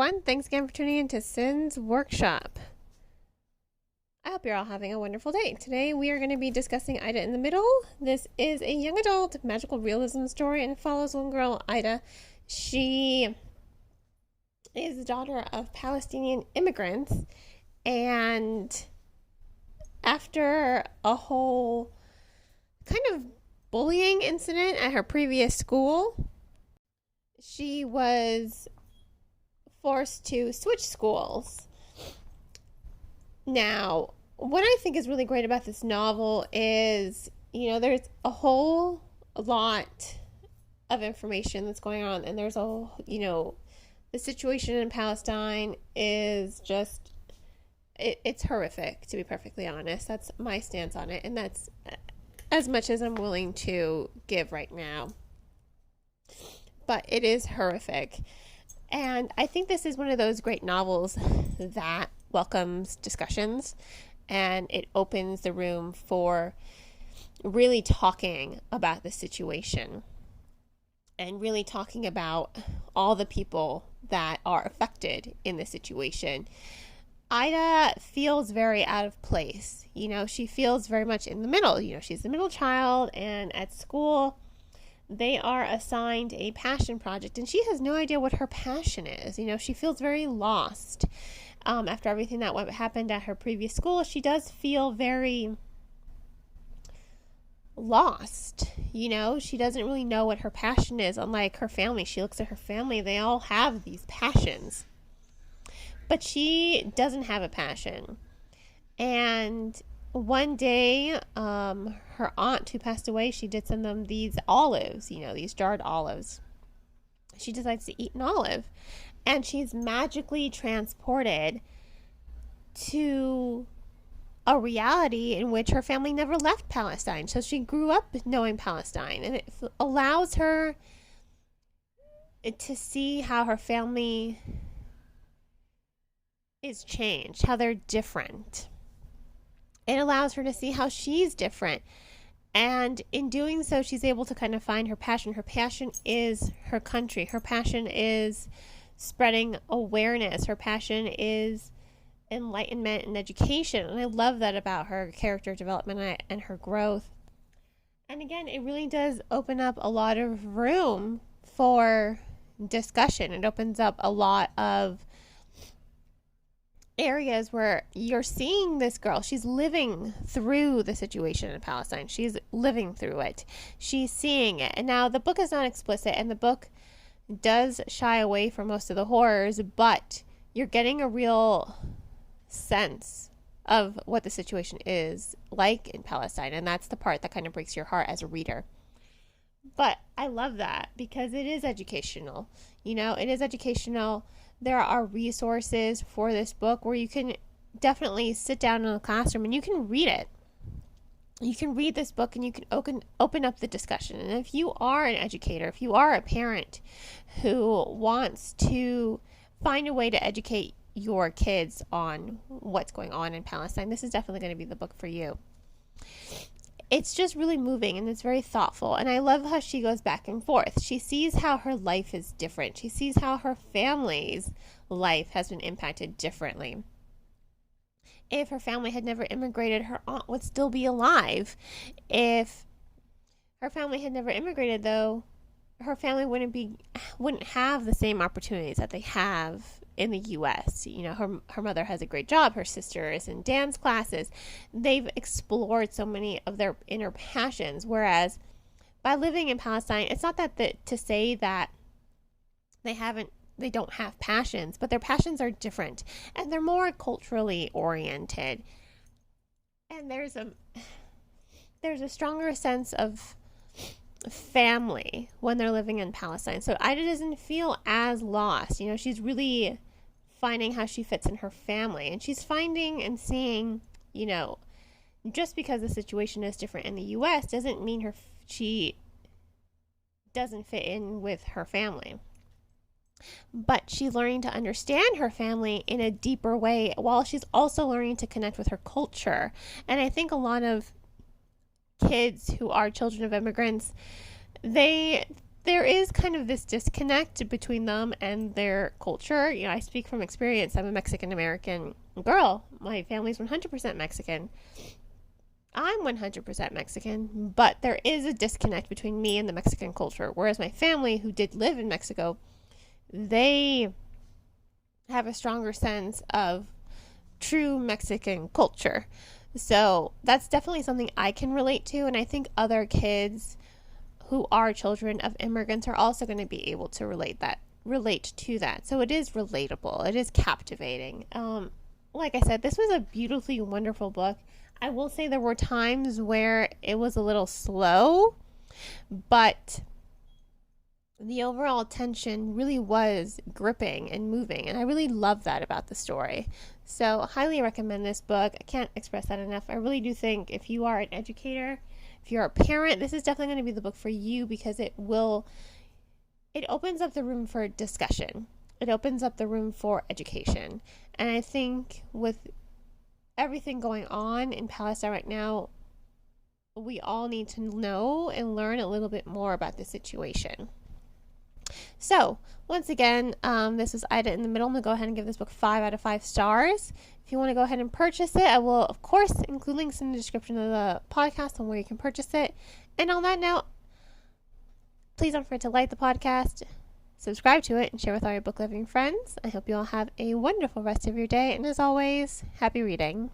everyone. Thanks again for tuning in to Sin's Workshop. I hope you're all having a wonderful day. Today we are going to be discussing Ida in the Middle. This is a young adult magical realism story and follows one girl, Ida. She is the daughter of Palestinian immigrants, and after a whole kind of bullying incident at her previous school, she was forced to switch schools. Now, what I think is really great about this novel is, there's a whole lot of information that's going on, and there's the situation in Palestine is just, it's horrific, to be perfectly honest. That's my stance on it, and that's as much as I'm willing to give right now. But it is horrific. And I think this is one of those great novels that welcomes discussions, and it opens the room for really talking about the situation and really talking about all the people that are affected in the situation. Ida feels very out of place. She feels very much in the middle. She's the middle child, and at school they are assigned a passion project, and she has no idea what her passion is. She feels very lost. After everything that happened at her previous school, she does feel very lost. She doesn't really know what her passion is. Unlike her family, she looks at her family, they all have these passions. But she doesn't have a passion. And one day, her aunt who passed away, she did send them these olives, these jarred olives. She decides to eat an olive, and she's magically transported to a reality in which her family never left Palestine. So she grew up knowing Palestine, and it allows her to see how her family is changed, how they're different. It allows her to see how she's different. And in doing so, she's able to kind of find her passion. Her passion is her country. Her passion is spreading awareness. Her passion is enlightenment and education. And I love that about her character development and her growth. And again, it really does open up a lot of room for discussion. It opens up a lot of areas where you're seeing this girl. She's living through the situation in Palestine. She's living through it. She's seeing it. And now the book is not explicit, and the book does shy away from most of the horrors, but you're getting a real sense of what the situation is like in Palestine, and that's the part that kind of breaks your heart as a reader. But I love that because it is educational. It is educational. There are resources for this book where you can definitely sit down in a classroom and you can read it. You can read this book and you can open up the discussion. And if you are an educator, if you are a parent who wants to find a way to educate your kids on what's going on in Palestine, this is definitely going to be the book for you. It's just really moving, and it's very thoughtful. And I love how she goes back and forth. She sees how her life is different. She sees how her family's life has been impacted differently. If her family had never immigrated, her aunt would still be alive. If her family had never immigrated, though, her family wouldn't have the same opportunities that they have in the U.S. Her mother has a great job. Her sister is in dance classes. They've explored so many of their inner passions, whereas by living in Palestine, it's not that to say that they don't have passions, but their passions are different, and they're more culturally oriented. And there's a stronger sense of family when they're living in Palestine. So Ida doesn't feel as lost. She's really finding how she fits in her family, and she's finding and seeing, just because the situation is different in the US doesn't mean she doesn't fit in with her family. But she's learning to understand her family in a deeper way while she's also learning to connect with her culture. And I think a lot of kids who are children of immigrants, they there is kind of this disconnect between them and their culture. You know, I speak from experience. I'm a Mexican American girl. My family's 100% Mexican. I'm 100% Mexican, but there is a disconnect between me and the Mexican culture. Whereas my family, who did live in Mexico, they have a stronger sense of true Mexican culture. So that's definitely something I can relate to. And I think other kids who are children of immigrants are also going to be able to relate to that. So it is relatable. It is captivating. Like I said, this was a beautifully wonderful book. I will say there were times where it was a little slow, but the overall tension really was gripping and moving, and I really love that about the story. So highly recommend this book. I can't express that enough. I really do think if you are an educator, if you're a parent, this is definitely going to be the book for you, because it opens up the room for discussion. It opens up the room for education. And I think with everything going on in Palestine right now, we all need to know and learn a little bit more about the situation. So, once again, this is Ida in the Middle. I'm going to go ahead and give this book 5 out of 5 stars. If you want to go ahead and purchase it, I will, of course, include links in the description of the podcast on where you can purchase it. And on that note, please don't forget to like the podcast, subscribe to it, and share with all your book loving friends. I hope you all have a wonderful rest of your day. And as always, happy reading.